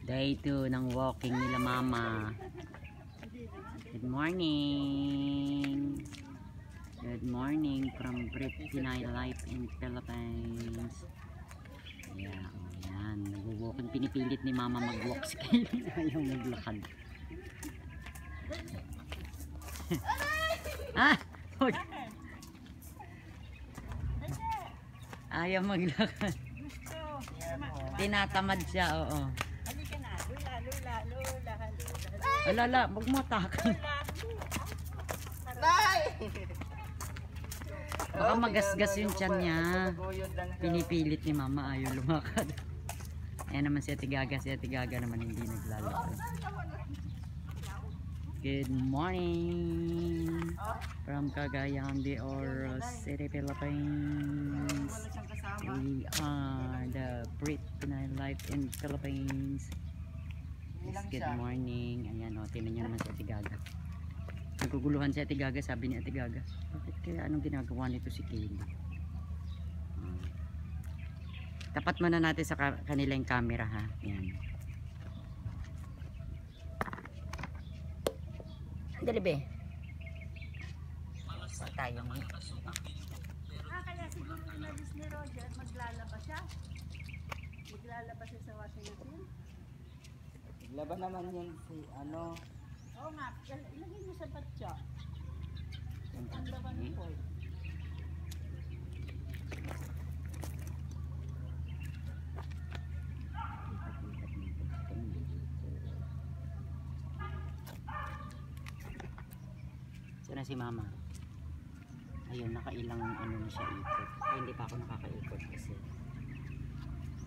Day 2 ng walking nila mama. Good morning. Good morning from Brit Pinay Life in Philippines. Yeah, oh yan. Nag-walking. Pinipilit ni mama mag-walk si Kaylin. Ayaw maglakad. Ah! Ayaw maglakad. Tinatamad siya, oo. Halika na, lula. Alala, wag mo atakan. Baka magasgas yung tiyan niya. Pinipilit ni mama, ayaw lumakad. Ayan naman si Ate Gaga. Si Ate Gaga naman hindi naglalakad. Good morning from Cagayan de Oro City, Philippines. We are the Brit Pinay Life in Philippines. Yes, good morning. Ayan o, tinan nyo naman si Ate Gaga. Naguguluhan si Ate Gaga. Sabi ni Ate Gaga, bakit kaya anong ginagawa nito si Kaylee? Tapat muna natin sa kanila yung camera, ha. Ayan. Dali be. Sa tayo mga. Kaya siguro inalis ni Roger, maglalaba siya. Maglalaba siya sa washing machine. Laban naman yan si ano. Oo nga, ilagay mo sa batya. Ang laban ni Boy. Sana si mama. Ayun, nakailang ano na siya ikot. Ay, hindi pa ako nakakaikot kasi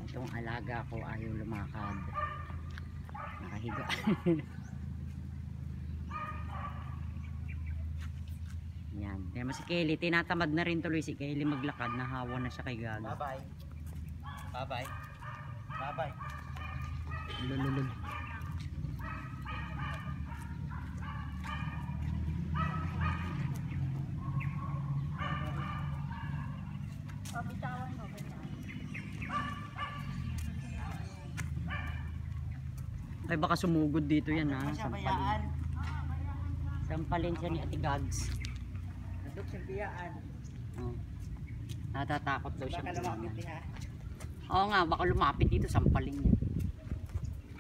itong alaga ko ayaw lumakad. Nakahiga. Yan. Kaya mo si Kelly, tinatamad na rin tuloy si Kelly maglakad. Nahawa na siya kay Gaga. Bye-bye. Bye-bye. Bye-bye. Lululul. Pabitawan mo, ganyan. Ay baka sumugod dito yan, ha. Siya Sampalin. bayaan. Sampalin siya ni Ate Gags. Nandok siyang biyaan. Oh. Natatakot daw siya. Baka lumapit niya. Oo nga, baka lumapit dito, sampalin niya.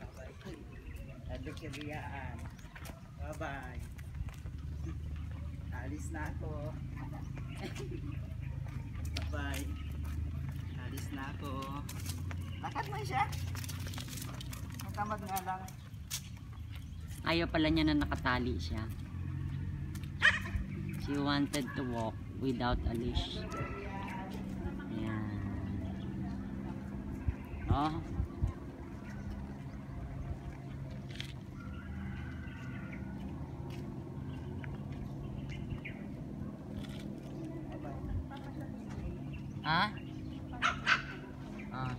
Bye-bye. Nandok siyang biyaan. Bye-bye. Alis na ako. Bye-bye. Alis na ako. Lakad mo siya. Natamad nga lang. Ayaw pala niya na nakatali siya. She wanted to walk without a leash. Ayan. Oh. Ha? Ah.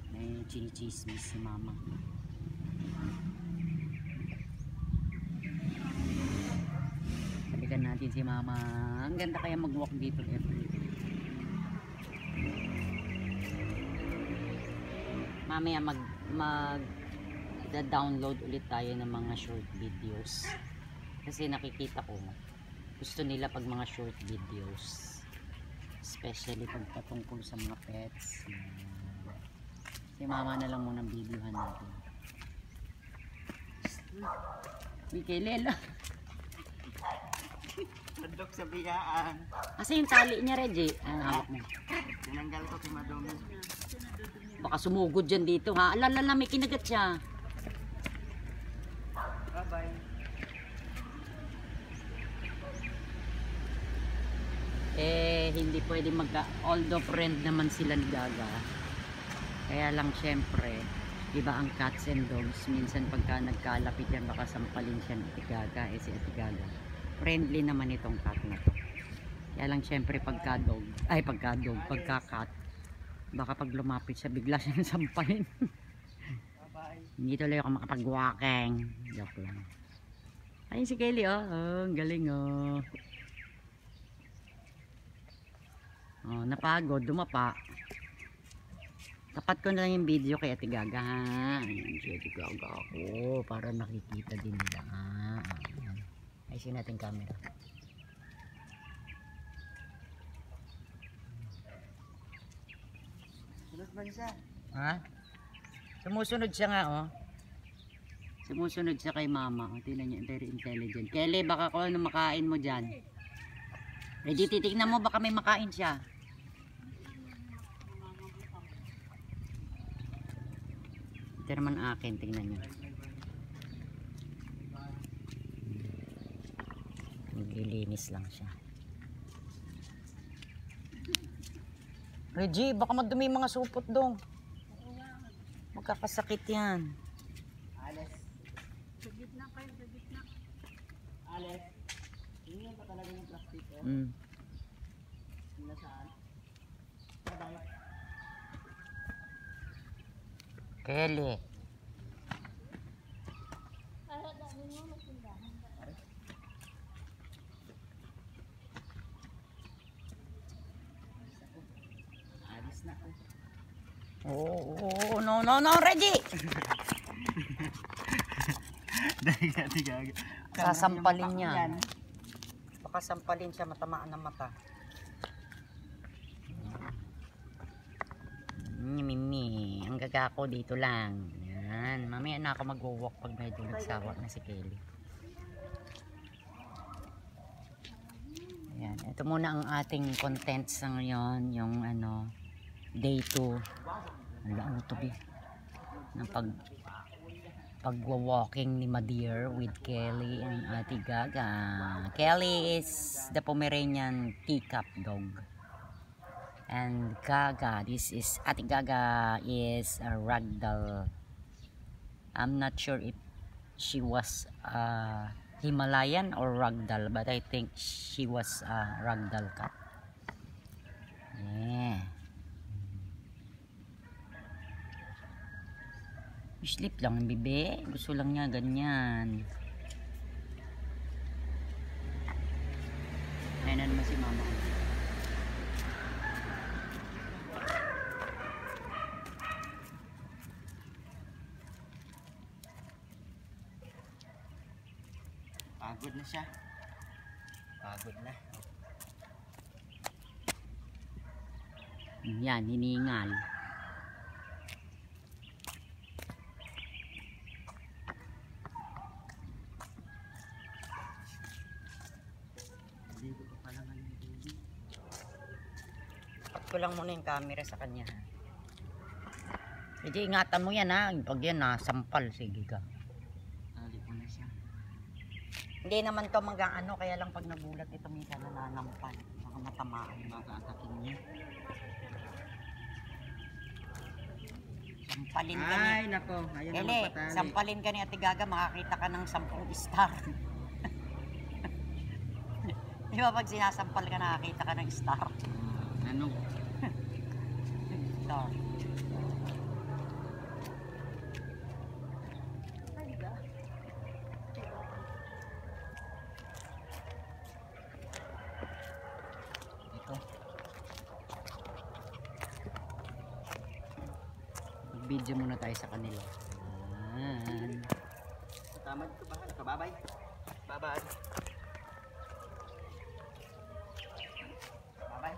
May chinichismis si mama. Balikan natin si mama. Ang ganda kaya mag-walk dito every day. Mamaya download ulit tayo ng mga short videos. Kasi nakikita ko gusto nila pag mga short videos. Especially pag patungkol sa mga pets. Si mama na lang muna videohan natin. Mikelelo. Nandok sa biyaan. Kasi yung tali niya, Reggie. Hawak mo. Tinanggal ko si Madumi. Baka sumugod dyan dito, ha? Alalala, may kinagat siya. Bye-bye. Hindi pwede although friend naman sila ni Gaga. Kaya lang syempre, diba ang cats and dogs, minsan pagka nagkalapit yan, baka sampalin siya ni Ate Gaga. Si Ate Gaga, friendly naman itong cat na to. Kaya lang syempre pagka cat, baka pag lumapit siya, bigla siyang sampalin. Hindi tuloy ako makapag-walking. Joke lang. Ayun si Kelly, oh. Ang galing, oh. Napagod, dumapa. Tapat ko na lang yung video kay Ate Gaga, ha? Ayan, si Ate Gaga ako. Para nakikita din nila, ha? Ayan. Ayusin natin camera. Sunod ba siya? Ha? Sumusunod siya nga, oh. Sumusunod siya kay mama. Oh, tingnan niyo, very intelligent. Kelly, baka kung ano makain mo dyan. Ready, titignan mo, baka may makain siya. Ito naman akin, tingnan niyo. Naglilinis lang siya. Reggie, baka madumi yung mga supot dong. Magkakasakit yan. Alex. Sa gitna kayo, sa gitna. Alex. Tingnan pa talaga yung plastic, oh. Nasaan? Bye-bye. Kelly. Alis na, oh. Oh, no, Reggie! Dati gaga. Sasampalin niya. Baka sampalin siya, matamaan ng mata. Mimi, ang gaga ko dito lang. Yan, mamaya na ako mag-walk pag medyo nagsawa na si Kelly. Ayan, ito muna ang ating contents sa ngayon, yung ano, day 2. Ano to be? Ng pagwa-walking ni Madeir with Kelly and Ate Gaga. Kelly is the Pomeranian teacup dog. And Gaga, this is Ate Gaga is a ragdoll. I'm not sure if she was Himalayan or ragdoll, but I think she was a ragdoll cat. Yeah. Sleep lang, bebe. Gusto lang niya ganyan. Ayun na naman si mama. Pagod na siya. Pagod na. Yan, hiningal. Ligo ko pala ngayon, baby. Tapat ko lang muna yung camera sa kanya. Hindi, ingatan mo yan, ha. Pag yan, sampal. Sige ka. Tali ko na siya. Hindi naman to ano, kaya lang pag nagulat ito minsan nananampal. Baka matamaan. Baka atakin niya. Sampalin ka ni. Ay, nako. Ayun na Kele, magpatali. sampalin ka ni Ate Gaga, makakita ka ng 10 star. Di ba pag sinasampal ka, nakakita ka ng star? Ano? Star. Ito. Mag-video muna tayo sa kanila. Yan. Tama dito ba? Kababay. Babay. Babay.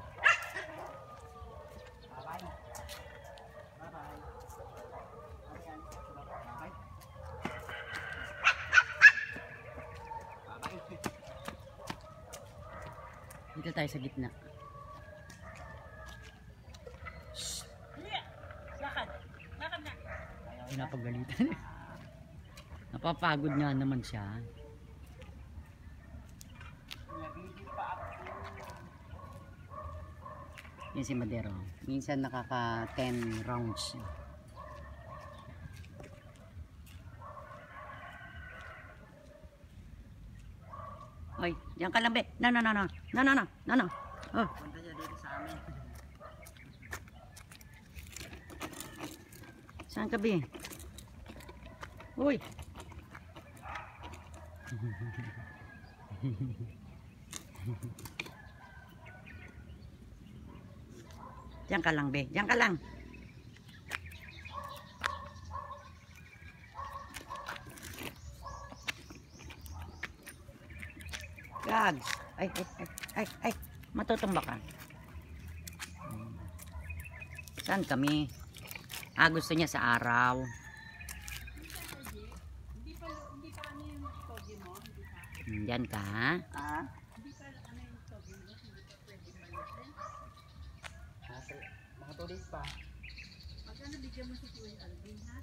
Babay. Babay. Ayan. Babay. Babay. Dito tayo sa gitna. Lakad. Lakad na. Pinapagalitan. Napapagod nga naman siya. Yan si Madero. Minsan nakaka 10 rounds. Oy, diyan ka lang be. No. Oh, Punta siya dito sa amin. saan ka be? Uy. Diyan ka lang be. Diyan ka lang. Kags. Ay. Matutumba ka. Saan kami? Gusto niya sa araw. Hindi pa ano yung togi mo? Hindi pa. Diyan ka. Hindi pa ano yung togi mo? Hindi pa pwede palitin. Mga 2 days pa. Pag ano, bigyan mo si Kuya Alvin, ha?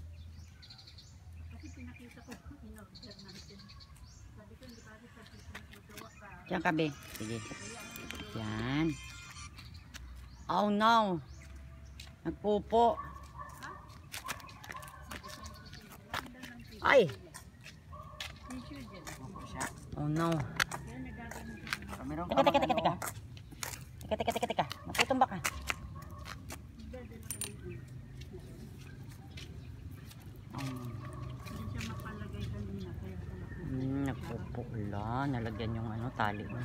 Kasi pinakita ko yung in-order natin. Sabi ko, hindi pa rin sa magawa ka. Diyan ka, be. Sige. Yan. Oh no. Nagpupo. Ay. Tissue dyan. Opo siya. Oh no. Yan, nagagano siya. Meron Teka. ka bang ano? Teka. Matutumba ka. Hindi siya mapalagay kanina. Kaya pala po. Nagpupo. Nalagyan yung ano, tali mo.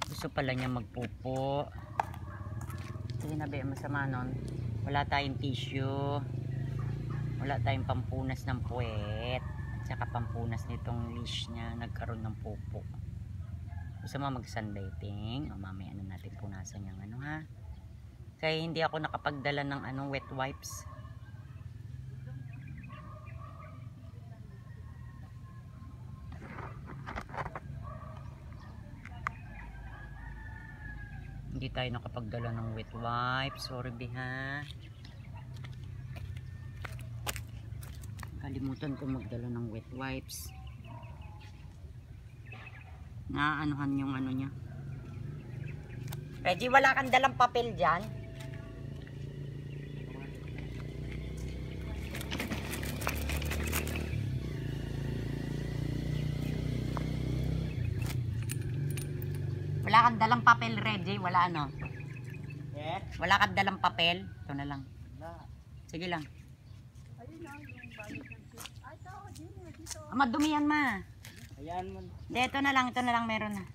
Gusto pala niya magpupo. Sige na, be, masama nun. Wala tayong tissue. Wala tayong pampunas ng puwet. At saka pampunas nitong leash niya. Nagkaroon ng pupo. Gusto mo mag-sunbathing? O mamaya na natin punasan yung ano, ha? Kaya hindi ako nakapagdala ng ano, wet wipes. Hindi tayo nakapagdala ng wet wipes. Sorry, biha. Kalimutan ko magdala ng wet wipes. Naanuhan yung ano niya. Reggie, wala kang dalang papel dyan? Wala kang dalang papel, Reggie? Wala ano? Eh? Wala kang dalang papel? Ito na lang. Wala. Sige lang. Ayun na, yung balik ng fish. Ay, tao, dito. Madumi yan, ma. Ayan mo. Hindi, ito na lang meron na.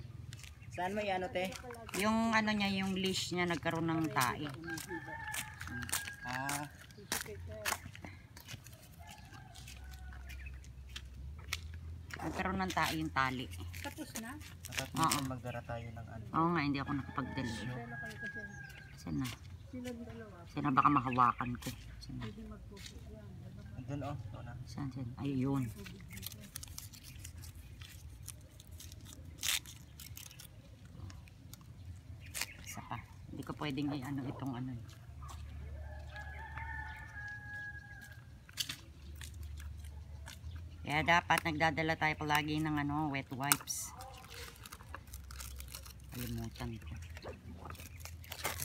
Saan mo ano te? Yung ano niya, yung leash niya nagkaroon ng tae. Ah. Nagkaroon ng tae yung tali. Tapos na. Oo. Magdara tayo ng ano. Oo nga, hindi ako nakapagdala. Dala kayo kasi Saan na? silang dalawa. Saan na baka mahawakan ko? Saan na? Pwede magpupo yan. Doon oh. Doon na. Saan? Ayun. Isa pa. Hindi ko pwedeng i-ano itong ano. Kaya dapat nagdadala tayo palagi ng ano, wet wipes. Kalimutan ko.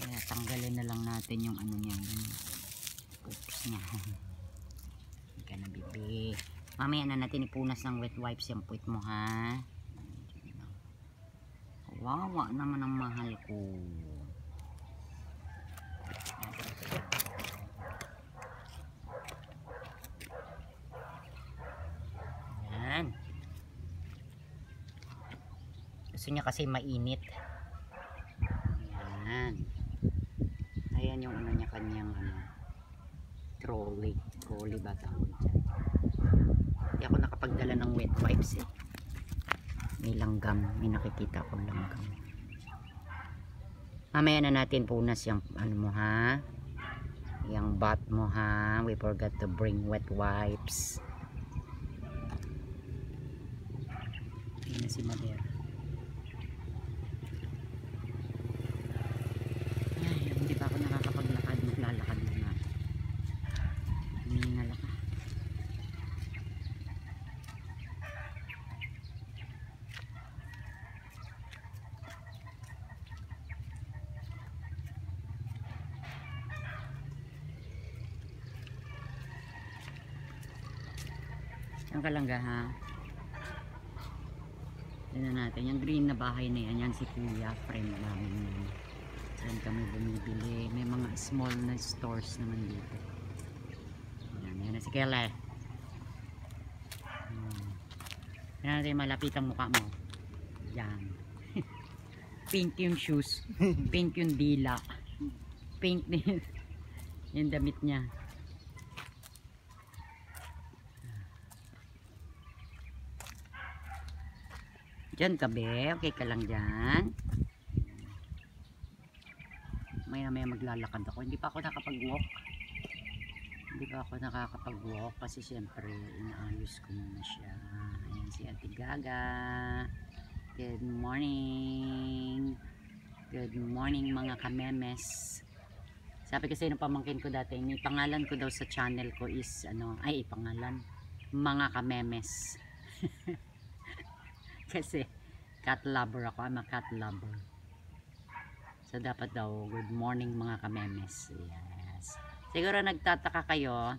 Kaya tanggalin na lang natin yung ano niya, yung poops niya. Hindi ka na, bibi. Mamaya na natin ipunas ng wet wipes yung puwit mo, ha? Kawawa naman ang mahal ko. Yan. Gusto niya kasi mainit. Yan. Ayan yung ano niya, kanyang ano, trolley ba tawag dyan. Hindi ako nakapagdala ng wet wipes eh. May langgam, may nakikita ko langgam. Mamaya na natin punas yung ano mo, ha, yung butt mo, ha. We forgot to bring wet wipes. Yan na si Madera. Ay, hindi pa ako nakakapaglakad. Maglalakad na nga. Humingal ako. Yan ka lang ga, ha. Tignan natin. Yung green na bahay na yan. Yan si Kuya. Friend namin yan. Saan kami bumibili. May mga small na stores naman dito. Yan na si Kele. Yan natin malapit ang mukha mo. Yan. Pink yung shoes. Pink yung dila. Pink din yung damit niya. Diyan ka, be. Okay ka lang dyan. Maya-maya maglalakad ako. Hindi pa ako nakapag-walk. Hindi pa ako nakakapag-walk kasi siyempre inaayos ko muna siya. Ayan si Ate Gaga. Good morning. Good morning mga kamemes. Sabi kasi ng pamangkin ko dati, may pangalan ko daw sa channel ko is pangalan, mga kamemes. Kasi cat lover ako, I'm a cat lover. So dapat daw good morning mga kamemes. Yes. Siguro nagtataka kayo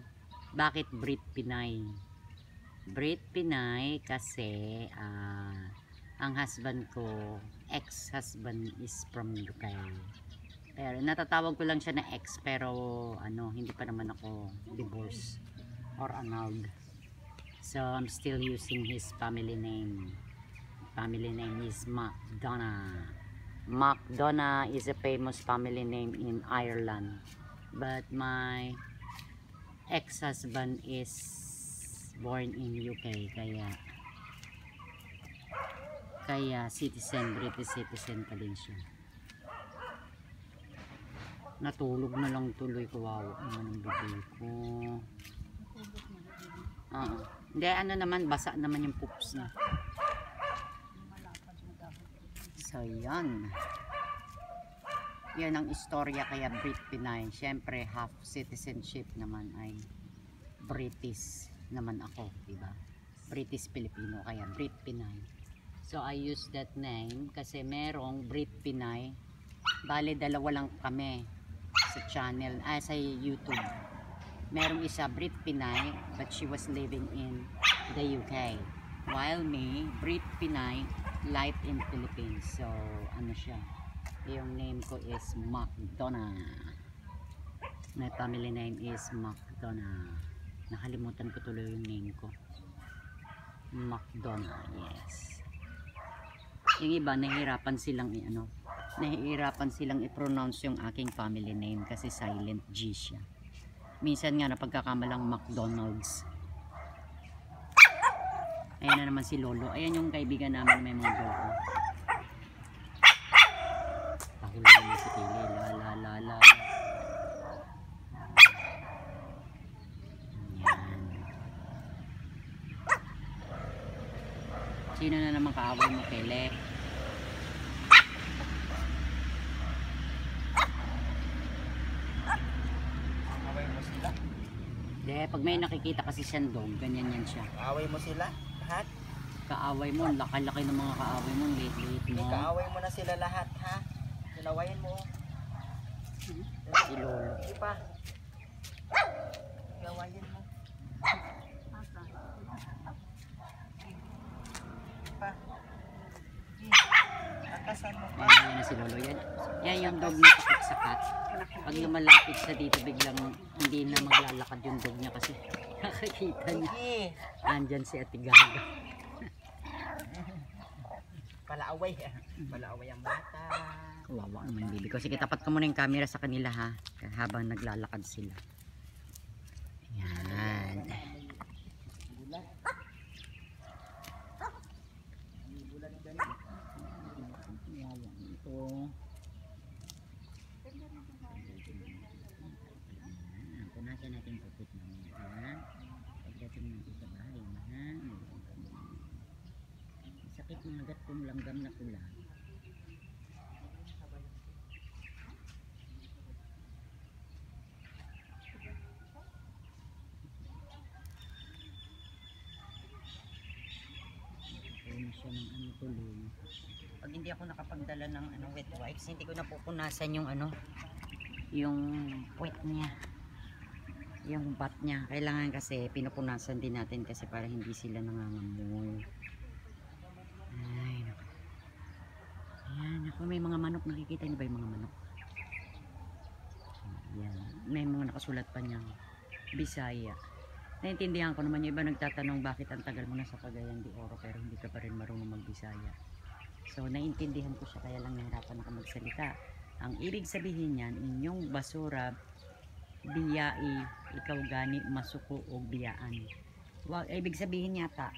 bakit Brit Pinay. Brit Pinay kasi ang husband ko, ex-husband is from UK. Pero natatawag ko lang siya na ex, pero hindi pa naman ako divorced or annulled. So I'm still using his family name. Family name is McDonough. McDonough is a famous family name in Ireland, but my ex-husband is born in UK, kaya citizen, British citizen pa din siya. Natulog na lang tuloy, kawawa naman ang bibig ko. Hindi, naman, basa naman yung poops na. So yan ang istorya kaya Brit Pinay. Syempre half citizenship naman ay British naman ako, diba? British Filipino, kaya Brit Pinay. So I use that name kasi merong Brit Pinay. Bale dalawa lang kami sa channel, sa YouTube. Merong isa Brit Pinay, but she was living in the UK, while me, Brit Pinay, live in Philippines. So siya, yung name ko is McDonough. My family name is McDonough. Nakalimutan ko tuloy yung name ko. McDonough, yes. Yung iba nahihirapan silang i-pronounce yung aking family name kasi silent G siya. Minsan nga napagkakamalang McDonald's. Ayan na naman si Lolo. Ayan yung kaibigan namin, may mga dog. Pahulong mo si Kili. La. Ayan. Sino na naman kaaway mo, Kili? Kaaway mo sila? Hindi, pag may nakikita kasi siyang dog, ganyan yan siya. Kaaway mo sila? Lahat? Kaaway mo, laki-laki ng mga kaaway mo, liit-liit mo. Kaaway mo na sila lahat, ha? Sinawayin mo. Si Lolo. Hindi pa. Sinawayin mo. Pa. Atasan mo pa. Ayan na si Lolo. Yan yung dog na takot sa cat. Pag lumalapit sa dito, biglang hindi na maglalakad yung dog niya kasi nakikita niya. Andyan si Ate Gaga. Palaaway. Palaaway ang bata. Kawawa naman yung bibi ko. Sige, tapat ko muna yung camera sa kanila ha. Habang naglalakad sila. Yan. Ito. Punasan natin puput mamaya. Pagdating natin sa bahay, sakit ng agat kong langgam na pula. Siya ng tuloy. Pag hindi ako nakapagdala ng wet wipes, hindi ko napupunasan yung yung puwet niya, yung bat niya. Kailangan kasi pinupunasan din natin kasi para hindi sila nangangamoy. Ay naku. Ayan, ako may mga manok, nakikita niyo ba yung mga manok? Ayan, may mga nakasulat pa niyang Bisaya. Naintindihan ko naman yung iba nagtatanong bakit ang tagal mo na sa Cagayan de Oro pero hindi ka pa rin marunong magbisaya. So naintindihan ko siya, kaya lang nahirapan ako magsalita. Ang ibig sabihin niyan, inyong basura biyai, ikaw gani masuko o biyaan. Ibig sabihin yata,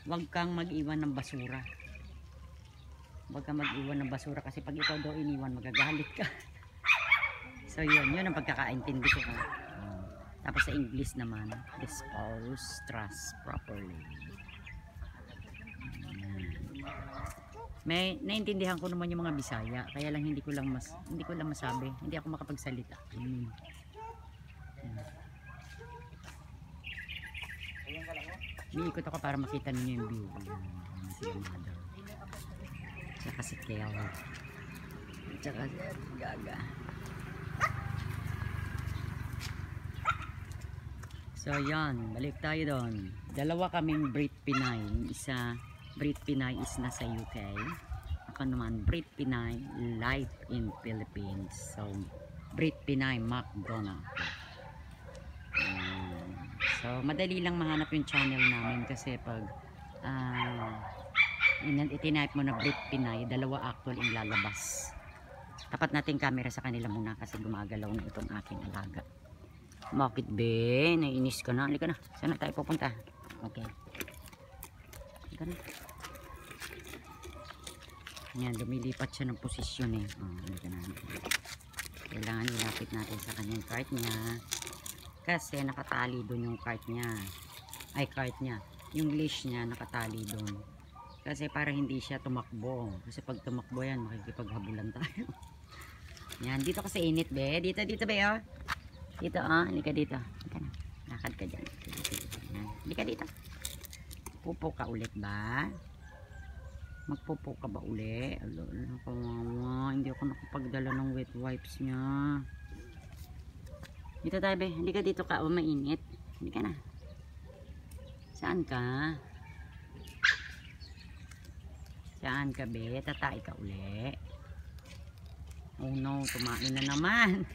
wag kang mag-iwan ng basura. Huwag ka mag-iwan ng basura kasi pag ikaw daw iniwan, magagalit ka. So yun ang pagkakaintindi ko. Tapos sa English naman, dispose trash properly. May naintindihan ko naman yung mga Bisaya, kaya lang hindi ko lang masabi. Hindi ako makapagsalita. Iikot ako para makita niyo yung view. Tsaka si Kel. Tsaka si Gaga. So yan, balik tayo doon. Dalawa kaming Brit Pinay. Yung isa, Brit Pinay is nasa UK. Ako naman, Brit Pinay live in Philippines. So, Brit Pinay McDonald. So, madali lang mahanap yung channel namin kasi pag itinipe mo na Brit Pinay, dalawa actual yung lalabas. Tapat natin camera sa kanila muna kasi gumagalaw na itong aking alaga. Bakit be? Naiinis ka na. Halika na. Saan na tayo pupunta? Okay. Halika na. Ayan, lumilipat siya ng posisyon eh. Halika na. Kailangan ilapit natin sa kanyang cart niya. Kasi nakatali doon yung cart niya. Ay, cart niya. Yung leash niya nakatali doon. Kasi para hindi siya tumakbo. Kasi pag tumakbo yan, makikipaghabulan tayo. Yan, dito kasi init be. Dito be oh. Dito halika dito. Halika na. Lakad ka dyan. Halika dito. Pupo ka ulit ba? Magpupo ka ba ulit? Kawawa. Hindi ako nakapagdala ng wet wipes niya. Dito tayo be. Halika dito ka. Mainit. Halika na. Saan ka? Saan ka be? Tatay ka ulit. Oh no. Tumain na naman.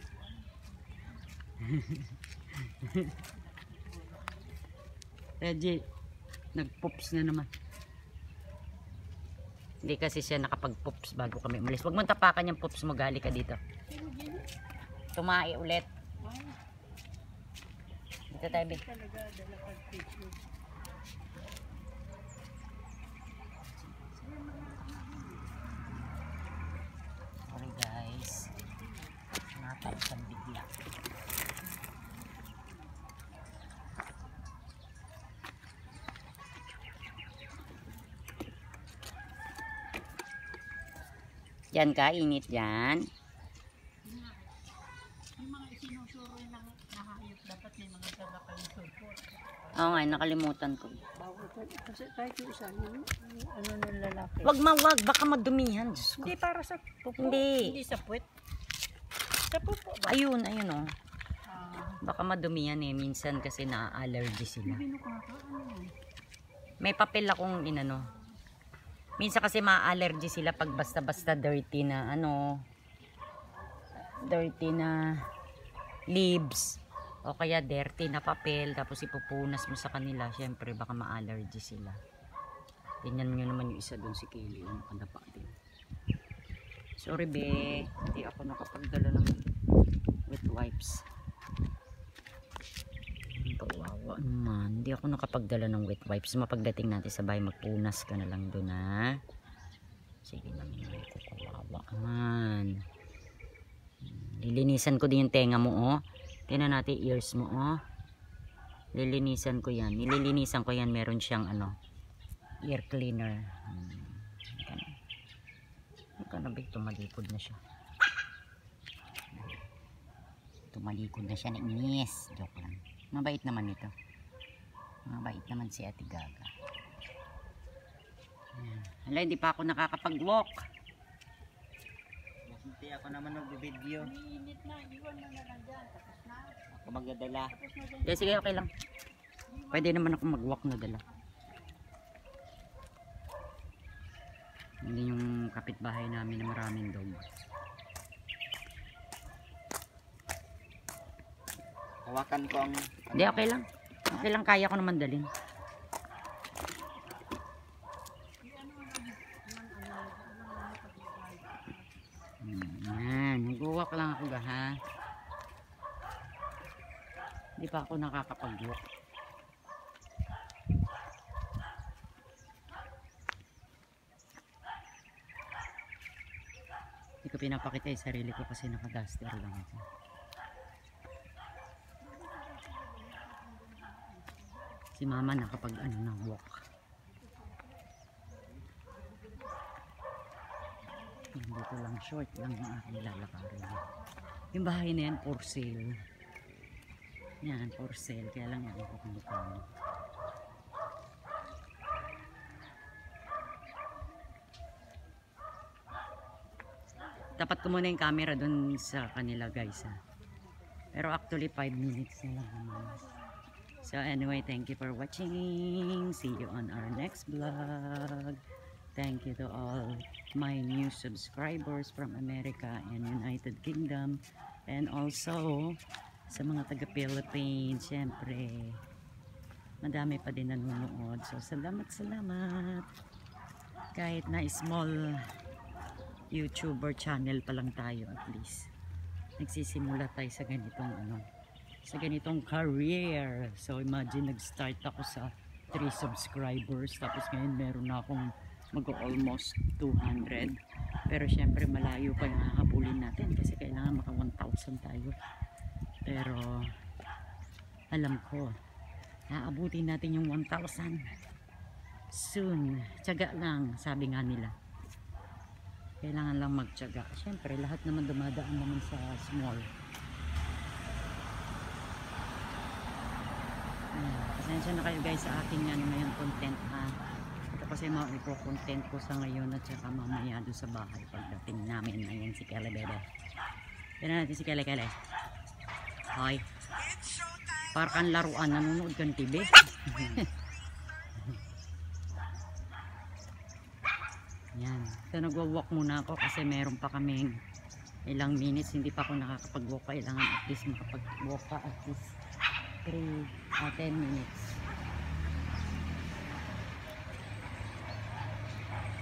Reggie, nag-pops na naman. Hindi kasi siya nakapag-pops bago kami umalis. Huwag mong tapakan yung pops mo, gali ka dito. Tumai ulit. Dito tayo, be. Sorry guys. Natapos bigla. Yan ka, init yan. Yung mga isinusuro ng nahayop, dapat may mga dala kayong support. Oo nga, nakalimutan ko. Bawal kasi kahit yung isa, ano ng lalaki. Wag, baka madumihan. Diyos ko. Hindi para sa pupo. Hindi. Hindi sa puwet. Sa pupo ba? Ayun oh. Baka madumihan eh. Minsan kasi na-allergy sila. Binukaka, ano yan? May papel akong inano. Minsan kasi ma-allergy sila pag basta-basta dirty na dirty na leaves o kaya dirty na papel tapos ipupunas mo sa kanila, syempre baka ma-allergy sila. Tingnan nyo naman yung isa doon si Kaylee, nakadapa din. Sorry be, hindi ako nakapagdala ng wet wipes. Kawawa naman. Hindi ako nakapagdala ng wet wipes. Mapagdating natin sa bahay, magpunas ka na lang doon ha. Sige naman ko, kawawa naman. Lilinisan ko din yung tenga mo oh. Tingnan natin ears mo oh. Lilinisan ko yan. Nililinisan ko yan. Meron siyang ear cleaner. Kanabig, tumalikod na siya. Tumalikod na siya. Nainis. Joke lang. Mabait naman ito. Mabait naman si Ate Gaga. Hala, hindi pa ako nakakapag-walk. Hindi ako naman nag-video. Init na, iwan mo na lang dyan. Tapos na. Ako magdadala. Okay, sige, okay lang. Pwede naman ako mag-walk na dala. Hindi yung kapitbahay namin na maraming dog. Hawakan ko ang... Hindi, okay lang. Okay lang, kaya ko naman dalhin. Nag-walk lang ako ha. Hindi pa ako nakakapag-walk. Hindi ko pinapakita yung sarili ko kasi naka-duster lang ako. Si mama nakapag ano na walk. Dito lang short lang yung aking lalakarin. Yung bahay na yan for sale. Yan for sale. Kaya lang yan ako kung magkano. Tapat ko muna yung camera dun sa kanila guys ha. Pero actually 5 minutes na lang naman. So anyway, thank you for watching. See you on our next vlog. Thank you to all my new subscribers from America and United Kingdom. And also sa mga taga Philippines, syempre. Madami pa din nanonood. So salamat. Kahit na small YouTuber channel pa lang tayo, at least nagsisimula tayo sa ganitong career. So imagine nag-start ako sa 3 subscribers tapos ngayon meron na akong mag-almost 200. Pero syempre malayo pa yung hahabulin natin kasi kailangan maka 1,000 tayo. Pero alam ko aabutin natin yung 1,000 soon. Tiyaga lang, sabi nga nila. Kailangan lang magtiyaga. Siyempre, lahat naman dumadaan naman sa small. Pasensya na kayo guys sa aking ngayon content ha. Ito kasi mga ipro-content ko sa ngayon at saka mamaya doon sa bahay pagdating namin. Ayan si Kele Bebe. Tignan natin si Kele. Hi. Parang laruan. Nanonood ka ng TV. Yan. So nagwa-walk muna ako kasi meron pa kaming ilang minutes. Hindi pa ako nakakapag-walk. Kailangan at least makapag-walk pa at least 10 minutes.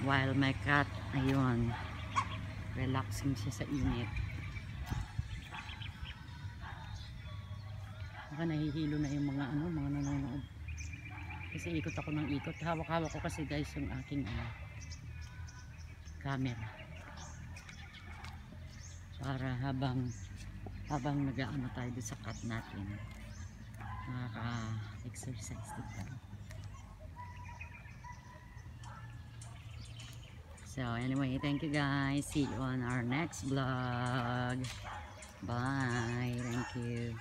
While my cat, ayun, relaxing siya sa init. Baka nahihilo na yung mga mga nanonood. Kasi ikot ako ng ikot. Hawak-hawak ko kasi guys yung aking camera para habang nag-aano tayo sa cut natin nakaka-exercise dito. So anyway, thank you guys, see you on our next vlog. Bye, thank you.